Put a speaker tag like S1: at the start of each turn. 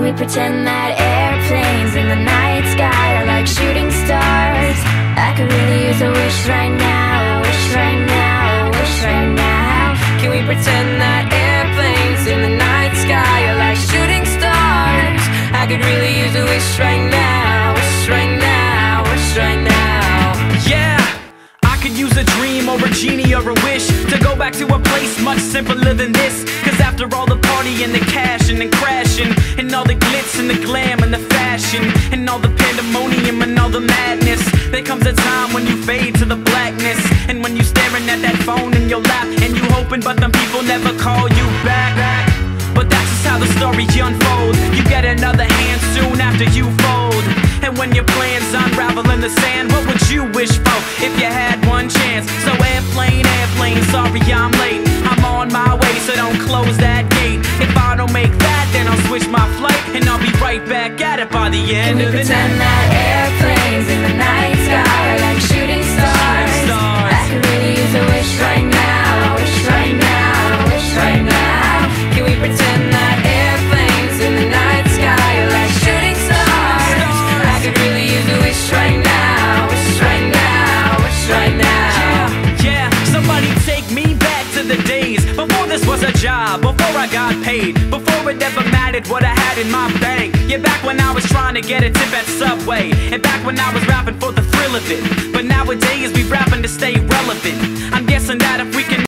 S1: we pretend that airplanes in the night sky are like shooting stars? I could really use a wish right now, a wish right now, a wish right now.
S2: Can we pretend that airplanes in the night sky are like shooting stars? I could really use a wish right now, wish right now, wish right now.
S3: Yeah, I could use a dream or a genie or a wish to go back to a place much simpler than this. Cause after all the party and the cash and the crashing, and all the glitz and the glam and the fashion, and all the pandemonium and all the madness, there comes a time when you fade to the blackness. And when you staring at that phone in your lap, and you hoping but them people never call you back. But that's just how the story unfolds. You get another hand soon after you fold. And when your plans unravel in the sand, what would you wish for if you had one chance? So airplane, airplane, sorry I'm late. I'm on my way, so don't close that gate. If I don't make that, then I'll switch my flight, and I'll be right back at it by the end of the night.
S1: Pretend that airplanes in the night sky are like shooting stars. I could really use a wish right now, a wish right now, a wish right now.
S2: Can we pretend that airplanes in the night sky are like shooting stars? I could really use a wish right now, wish right now, wish right now.
S3: Yeah, somebody take me back to the days before this was a job, before I got paid, before it ever mattered what I had in my bank. Yeah, back when I was trying to get a tip at Subway, and back when I was rapping for the thrill of it. But nowadays we rapping to stay relevant. I'm guessing that if we can